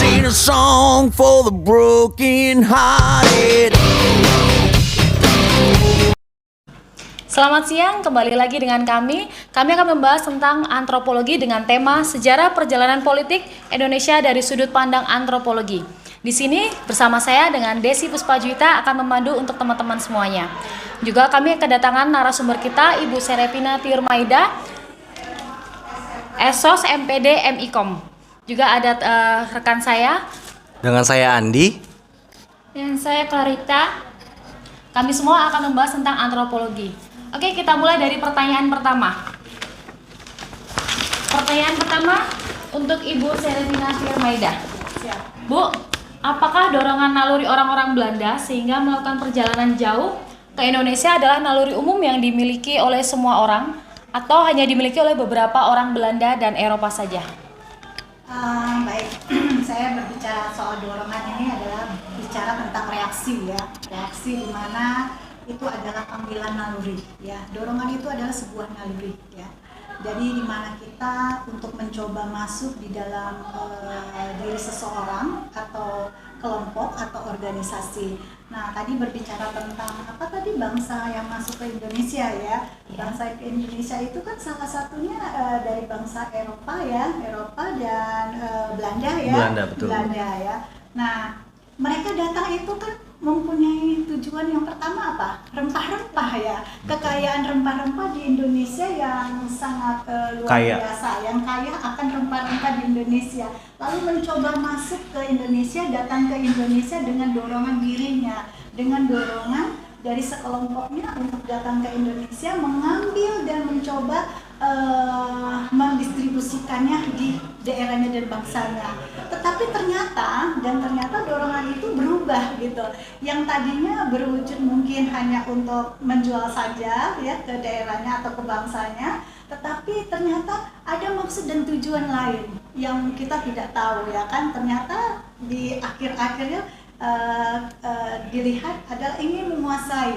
sing a song for the broken hearted. Selamat siang, kembali lagi dengan kami. Kami akan membahas tentang antropologi dengan tema sejarah perjalanan politik Indonesia dari sudut pandang antropologi. Di sini bersama saya dengan Desi Puspajuwita akan memandu untuk teman-teman semuanya. Juga kami kedatangan narasumber kita, Ibu Serepina Tiurmaida, Esos MPD MIKOM. Juga ada rekan saya. Dengan saya Andi. Dan saya Clarita. Kami semua akan membahas tentang antropologi. Oke, kita mulai dari pertanyaan pertama. Pertanyaan pertama untuk Ibu Serepina Tiurmaida. Bu, apakah dorongan naluri orang-orang Belanda sehingga melakukan perjalanan jauh ke Indonesia adalah naluri umum yang dimiliki oleh semua orang atau hanya dimiliki oleh beberapa orang Belanda dan Eropa saja? Baik, saya berbicara soal dorongan ini adalah bicara tentang reaksi ya. Reaksi di mana itu adalah panggilan naluri ya. Dorongan itu adalah sebuah naluri ya. Jadi di mana kita untuk mencoba masuk di dalam diri seseorang atau kelompok atau organisasi. Nah, tadi berbicara tentang apa tadi, bangsa yang masuk ke Indonesia ya. Bangsa ke Indonesia itu kan salah satunya dari bangsa Eropa ya, Eropa dan Belanda ya. Belanda, betul. Belanda ya. Nah, mereka datang itu kan mempunyai tujuan yang pertama apa? Rempah-rempah ya. Kekayaan rempah-rempah di Indonesia yang sangat luar biasa, yang kaya akan rempah-rempah di Indonesia. Lalu mencoba masuk ke Indonesia, datang ke Indonesia dengan dorongan dirinya, dengan dorongan dari sekelompoknya untuk datang ke Indonesia, mengambil dan mencoba mendistribusikannya di daerahnya dan bangsanya. Tetapi ternyata dorongan itu berubah gitu. Yang tadinya berwujud mungkin hanya untuk menjual saja ya ke daerahnya atau ke bangsanya, tetapi ternyata ada maksud dan tujuan lain yang kita tidak tahu ya kan. Ternyata di akhir-akhirnya dilihat adalah ingin menguasai.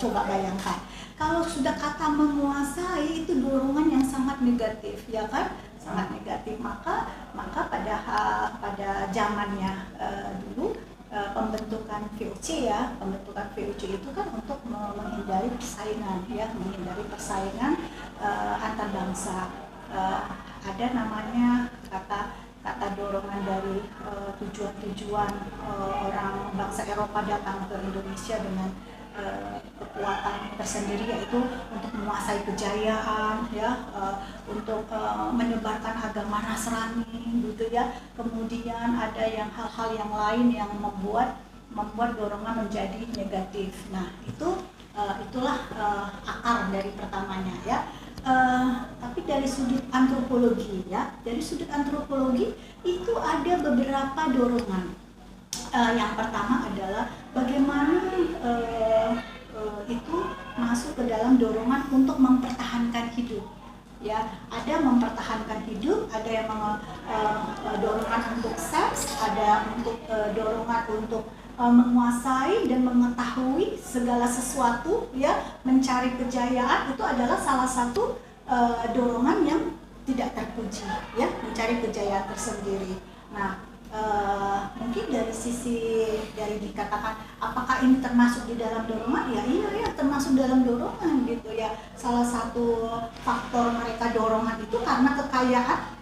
Coba bayangkan kalau sudah kata menguasai itu dorongan yang sangat negatif ya kan, sangat negatif. Maka pada zamannya dulu pembentukan VOC ya, pembentukan VOC itu kan untuk menghindari persaingan ya, antar bangsa. Ada namanya kata dorongan dari tujuan orang bangsa Eropa datang ke Indonesia dengan kekuatan tersendiri, yaitu untuk menguasai kejayaan ya, untuk menyebarkan agama Nasrani gitu ya. Kemudian ada yang hal-hal yang lain yang membuat dorongan menjadi negatif. Nah, itulah akar dari pertamanya ya. Tapi dari sudut antropologi ya, itu ada beberapa dorongan. Yang pertama adalah bagaimana itu masuk ke dalam dorongan untuk mempertahankan hidup ya. Ada mempertahankan hidup, ada yang dorongan untuk seks, ada untuk dorongan untuk menguasai dan mengetahui segala sesuatu ya, mencari kejayaan. Itu adalah salah satu dorongan yang tidak terpuji ya, mencari kejayaan tersendiri. Nah, mungkin dari dikatakan apakah ini termasuk di dalam dorongan? Iya termasuk dalam dorongan gitu ya. Salah satu faktor mereka dorongan itu karena kekayaan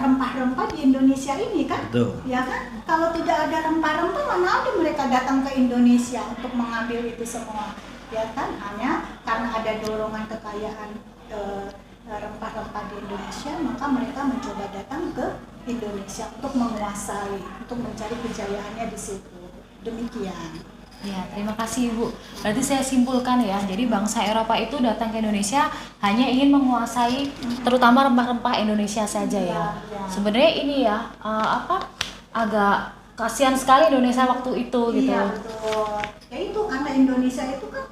rempah-rempah di Indonesia ini kan. Betul. Ya kan, kalau tidak ada rempah-rempah mana ada mereka datang ke Indonesia untuk mengambil itu semua ya kan. Hanya karena ada dorongan kekayaan rempah-rempah di Indonesia, maka mereka mencoba datang ke Indonesia untuk menguasai, untuk mencari kejayaannya di situ. Demikian. Ya, terima kasih Ibu. Berarti saya simpulkan ya, jadi bangsa Eropa itu datang ke Indonesia hanya ingin menguasai terutama rempah-rempah Indonesia saja ya. Sebenarnya ini ya, agak kasihan sekali Indonesia waktu itu gitu. Iya betul. Ya itu karena Indonesia itu kan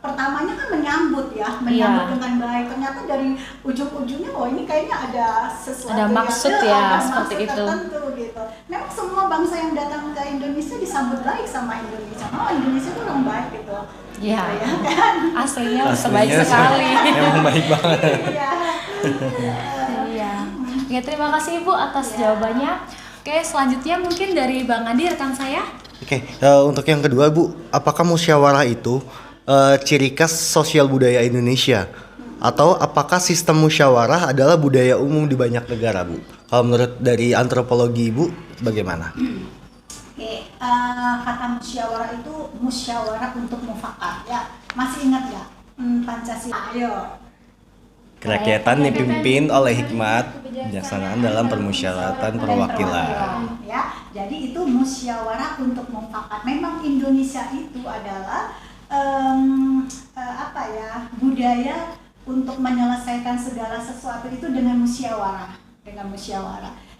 pertamanya kan menyambut dengan baik. Ternyata dari ujung-ujungnya ini kayaknya ada sesuatu, ada maksud ya, ada seperti maksud itu tertentu gitu. Memang semua bangsa yang datang ke Indonesia disambut baik sama Indonesia. Indonesia itu orang baik gitu. Iya. Ya kan? Aslinya baik sekali. Emang baik banget. Iya. Iya. Ya, terima kasih Ibu atas jawabannya. Oke, selanjutnya mungkin dari Bang Andi, rekan saya. Oke, untuk yang kedua Bu, apakah musyawarah itu ciri khas sosial budaya Indonesia? Atau apakah sistem musyawarah adalah budaya umum di banyak negara Bu? Kalau menurut dari antropologi Ibu, bagaimana? Oke, kata musyawarah itu musyawarah untuk mufakat ya. Masih ingat nggak Pancasila? Ayo. Kerakyatan dipimpin oleh hikmat, kebijaksanaan dalam permusyawaratan perwakilan. Ya, jadi itu musyawarah untuk mufakat. Memang Indonesia itu adalah budaya untuk menyelesaikan segala sesuatu itu dengan musyawarah,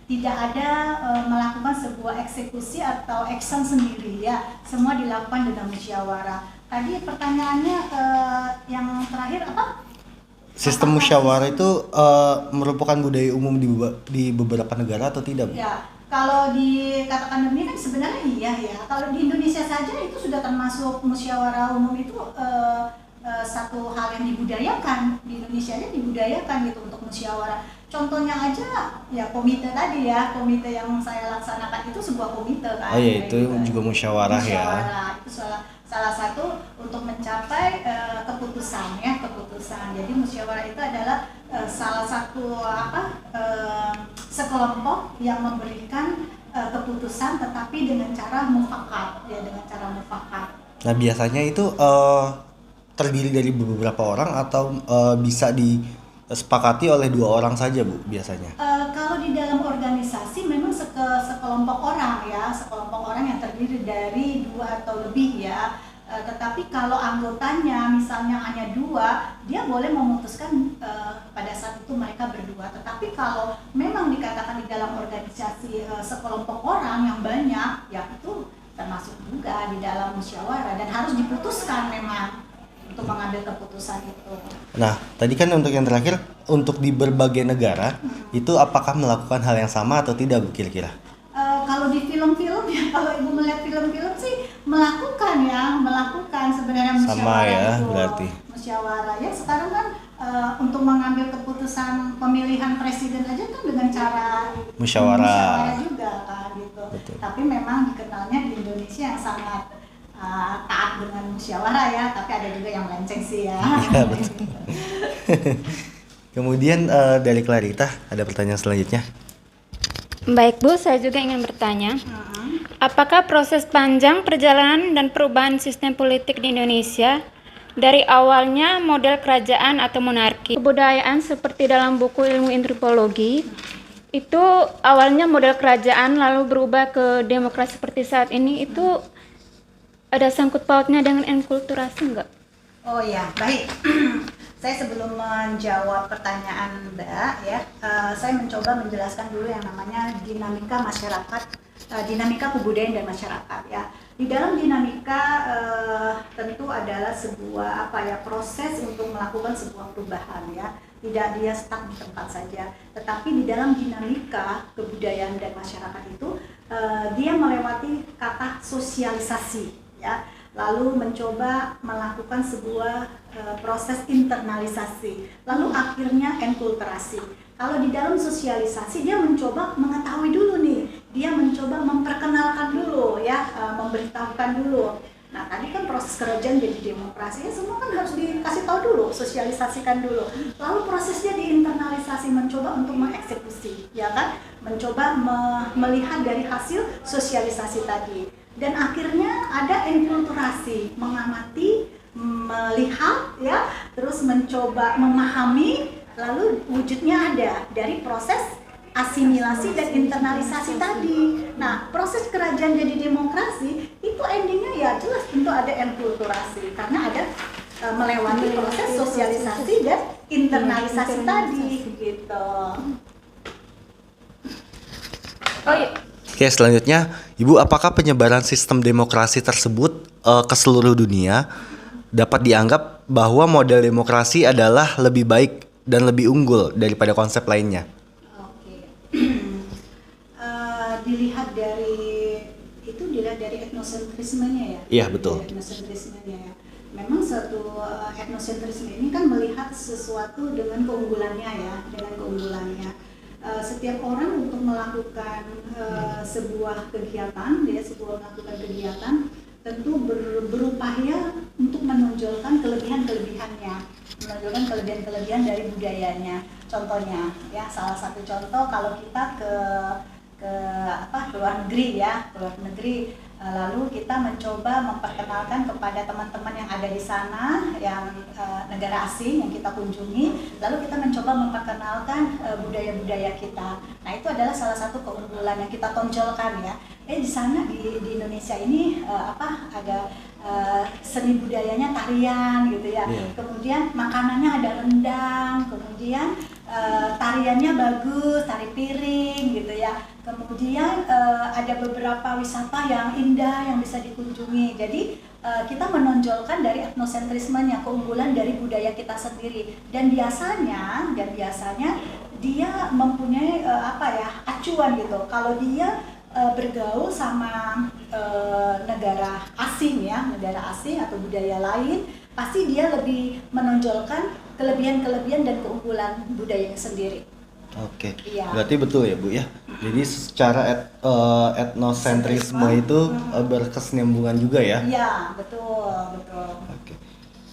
Tidak ada melakukan sebuah eksekusi atau action sendiri ya. Semua dilakukan dengan musyawarah. Tadi pertanyaannya yang terakhir apa? Sistem musyawarah itu merupakan budaya umum di beberapa negara atau tidak Bu? Ya, kalau dikatakan demikian sebenarnya iya ya. Kalau di Indonesia saja itu sudah termasuk musyawarah umum itu satu hal yang dibudayakan. Di Indonesia aja dibudayakan gitu untuk musyawarah. Contohnya aja ya komite tadi ya, komite yang saya laksanakan itu sebuah komite kan. Oh iya, itu gitu. juga musyawarah ya. Musyawarah itu salah satu untuk mencapai keputusan. Jadi musyawarah itu adalah salah satu sekelompok yang memberikan keputusan tetapi dengan cara mufakat. Nah, biasanya itu terdiri dari beberapa orang atau bisa disepakati oleh 2 orang saja Bu biasanya? Kalau di dalam organisasi memang sekelompok orang yang terdiri dari 2 atau lebih ya. Tetapi kalau anggotanya misalnya hanya 2, dia boleh memutuskan pada saat itu mereka berdua. Tetapi kalau memang dikatakan di dalam organisasi sekelompok orang yang banyak, ya itu termasuk juga di dalam musyawarah dan harus diputuskan memang untuk mengambil keputusan itu. Nah, tadi kan untuk yang terakhir, untuk di berbagai negara, itu apakah melakukan hal yang sama atau tidak Bu kira-kira? Kalau di film-film ya, kalau Ibu melihat film-film sih melakukan sebenarnya musyawarah sama ya, itu. berarti. Musyawarah ya sekarang kan untuk mengambil keputusan pemilihan presiden aja kan dengan cara musyawarah juga kan gitu. Betul. Tapi memang dikenalnya di Indonesia yang sangat taat dengan musyawarah ya, tapi ada juga yang melenceng sih ya. Iya, betul. Kemudian dari Clarita ada pertanyaan selanjutnya. Baik Bu, saya juga ingin bertanya. Apakah proses panjang perjalanan dan perubahan sistem politik di Indonesia dari awalnya model kerajaan atau monarki, kebudayaan seperti dalam buku ilmu antropologi, itu awalnya model kerajaan lalu berubah ke demokrasi seperti saat ini, itu ada sangkut pautnya dengan enkulturasi enggak? Oh ya, baik. Saya sebelum menjawab pertanyaan Mbak ya, saya mencoba menjelaskan dulu yang namanya dinamika masyarakat, dinamika kebudayaan dan masyarakat ya. Di dalam dinamika tentu adalah sebuah proses untuk melakukan sebuah perubahan ya. Tidak dia stuck di tempat saja, tetapi di dalam dinamika kebudayaan dan masyarakat itu dia melewati kata sosialisasi ya. Lalu mencoba melakukan sebuah proses internalisasi, lalu akhirnya enkulturasi. Kalau di dalam sosialisasi dia mencoba mengetahui dulu nih, dia mencoba memperkenalkan dulu ya, memberitahukan dulu. Nah tadi kan proses kerajaan jadi demokrasi, ya semua kan harus dikasih tahu dulu, sosialisasikan dulu. Lalu prosesnya diinternalisasi, mencoba untuk mengeksekusi, ya kan, mencoba melihat dari hasil sosialisasi tadi. Dan akhirnya ada enkulturasi, mengamati, melihat ya, terus mencoba memahami, lalu wujudnya ada dari proses asimilasi dan internalisasi tadi. Nah, proses kerajaan jadi demokrasi itu endingnya ya jelas tentu ada enkulturasi karena ada melewati proses sosialisasi dan internalisasi tadi gitu. Oh iya. Oke, selanjutnya, Ibu, apakah penyebaran sistem demokrasi tersebut ke seluruh dunia dapat dianggap bahwa model demokrasi adalah lebih baik dan lebih unggul daripada konsep lainnya? Oke. Dilihat dari etnosentrismenya ya. Iya, betul. Etnosentrismenya ya. Memang satu etnosentrisme ini kan melihat sesuatu dengan keunggulannya ya, dengan keunggulannya. setiap orang untuk melakukan sebuah kegiatan, melakukan kegiatan tentu berupaya untuk menonjolkan kelebihan-kelebihannya, menonjolkan kelebihan-kelebihan dari budayanya. Contohnya, ya salah satu contoh kalau kita ke luar negeri ya, lalu kita mencoba memperkenalkan kepada teman-teman yang ada di sana, yang negara asing yang kita kunjungi, lalu kita mencoba memperkenalkan budaya-budaya kita. Nah, itu adalah salah satu keunggulan yang kita tonjolkan ya. Di sana di Indonesia ini ada seni budayanya tarian gitu ya. Kemudian makanannya ada rendang, kemudian tariannya bagus, tari piring gitu ya. Kemudian ada beberapa wisata yang indah yang bisa dikunjungi. Jadi kita menonjolkan dari etnosentrismenya, keunggulan dari budaya kita sendiri. Dan biasanya dia mempunyai acuan gitu. Kalau dia bergaul sama negara asing atau budaya lain, pasti dia lebih menonjolkan kelebihan-kelebihan dan keunggulan budayanya sendiri. Oke, Iya. berarti betul ya Bu ya. Jadi secara etnosentrisme itu berkesinambungan juga ya. Iya, betul. Oke,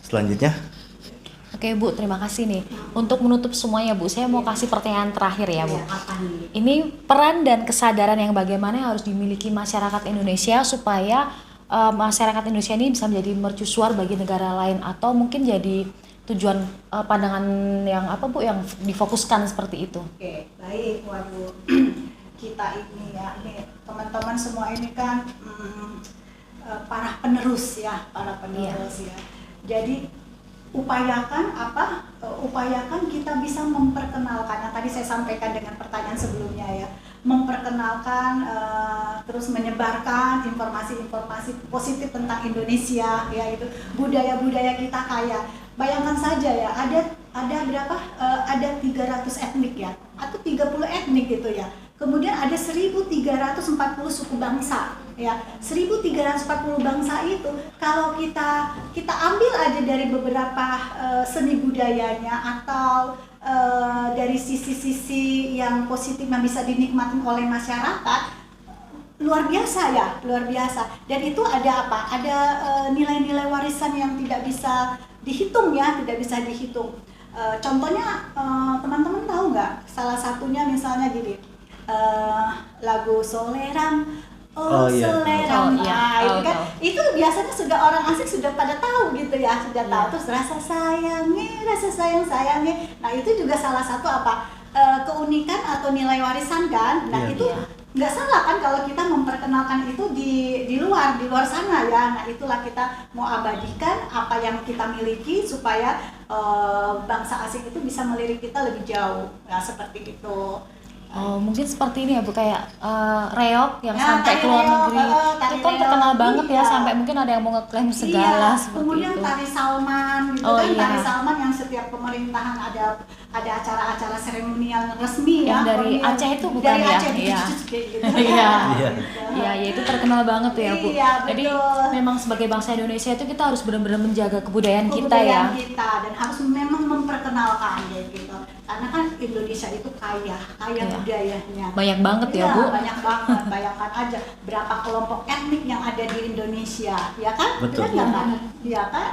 selanjutnya. Oke Bu, terima kasih nih. Untuk menutup semuanya Bu, saya mau kasih pertanyaan terakhir ya Bu. Iya, apa nih? Ini peran dan kesadaran yang bagaimana yang harus dimiliki masyarakat Indonesia supaya masyarakat Indonesia ini bisa menjadi mercusuar bagi negara lain, atau mungkin jadi tujuan pandangan yang yang difokuskan seperti itu. Oke, baik. Waduh, kita ini teman-teman semua ini kan para penerus ya. Jadi upayakan kita bisa memperkenalkan yang tadi saya sampaikan dengan pertanyaan sebelumnya ya, memperkenalkan terus menyebarkan informasi-informasi positif tentang Indonesia ya, itu budaya-budaya kita kaya. Bayangkan saja ya, ada berapa? Ada 300 etnik ya, atau 30 etnik gitu ya. Kemudian ada 1340 suku bangsa ya. 1340 bangsa itu kalau kita ambil aja dari beberapa seni budayanya atau dari sisi-sisi yang positif yang bisa dinikmati oleh masyarakat, luar biasa. Dan itu ada apa? Ada nilai-nilai warisan yang tidak bisa dihitung. Contohnya teman-teman tahu nggak? Salah satunya misalnya gini, lagu Soleram, Soleram. Itu biasanya sudah orang asing sudah pada tahu gitu ya, tahu. Terus rasa sayangnya. Nah, itu juga salah satu keunikan atau nilai warisan kan. Nah, itu nggak salah kan kalau kita memperkenalkan itu di luar sana ya. Nah, itulah kita mau abadikan apa yang kita miliki supaya bangsa asing itu bisa melirik kita lebih jauh. Nah, seperti itu. Oh, mungkin seperti ini ya Bu, kayak reog yang sampai ke luar reog, negeri. Itu kan terkenal banget ya, sampai mungkin ada yang mau ngeklaim segala seperti kemudian itu. tari Salman gitu Tari Salman yang setiap pemerintahan ada acara-acara seremonial resmi yang ya. dari Aceh itu bukan dari ya? Aceh Iya. gitu. Iya, itu terkenal banget tuh ya Bu. Iya, Jadi betul. memang sebagai bangsa Indonesia itu kita harus benar-benar menjaga kebudayaan kita ya. Dan harus memang memperkenalkan gitu. Karena kan Indonesia itu kaya budayanya. Banyak banget ya Bu. Banyak banget. Bayangkan aja berapa kelompok etnik yang ada di Indonesia, ya kan? Betul. Benar nggak, Kak? Iya kan?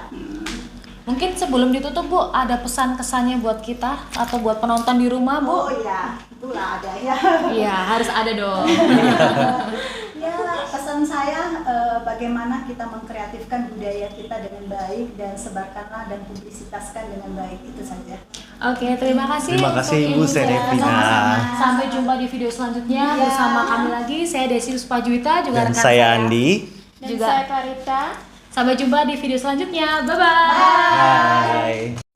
Mungkin sebelum ditutup Bu, ada pesan kesannya buat kita atau buat penonton di rumah Bu? Oh iya, itulah ada ya. Iya, harus ada dong. Ya, pesan saya bagaimana kita mengkreatifkan budaya kita dengan baik dan sebarkanlah dan publisitaskan dengan baik, itu saja. Oke, terima kasih. Terima kasih, untuk Ibu ilmunya. Serevina. Sama-sama. Sampai jumpa di video selanjutnya bersama kami lagi. Saya Desi Ruspajuwita, juga Dan rekan saya Andi. Dan Juga. saya Clarita. Sampai jumpa di video selanjutnya. Bye-bye. Bye.